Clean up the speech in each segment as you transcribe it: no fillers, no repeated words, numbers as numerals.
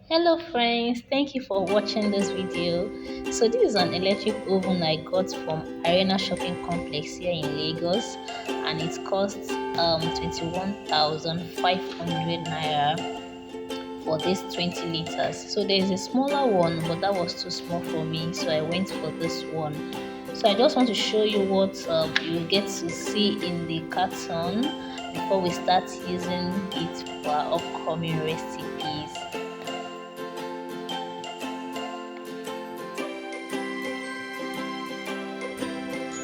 Hello friends, thank you for watching this video. So this is an electric oven I got from Arena Shopping Complex here in Lagos, and it costs 21,500 naira for this 20 liters. So there is a smaller one, but that was too small for me, so I went for this one. So I just want to show you what you get to see in the carton before we start using it for our upcoming recipes.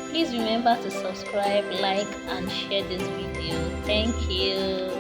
Please remember to subscribe, like, and share this video. Thank you.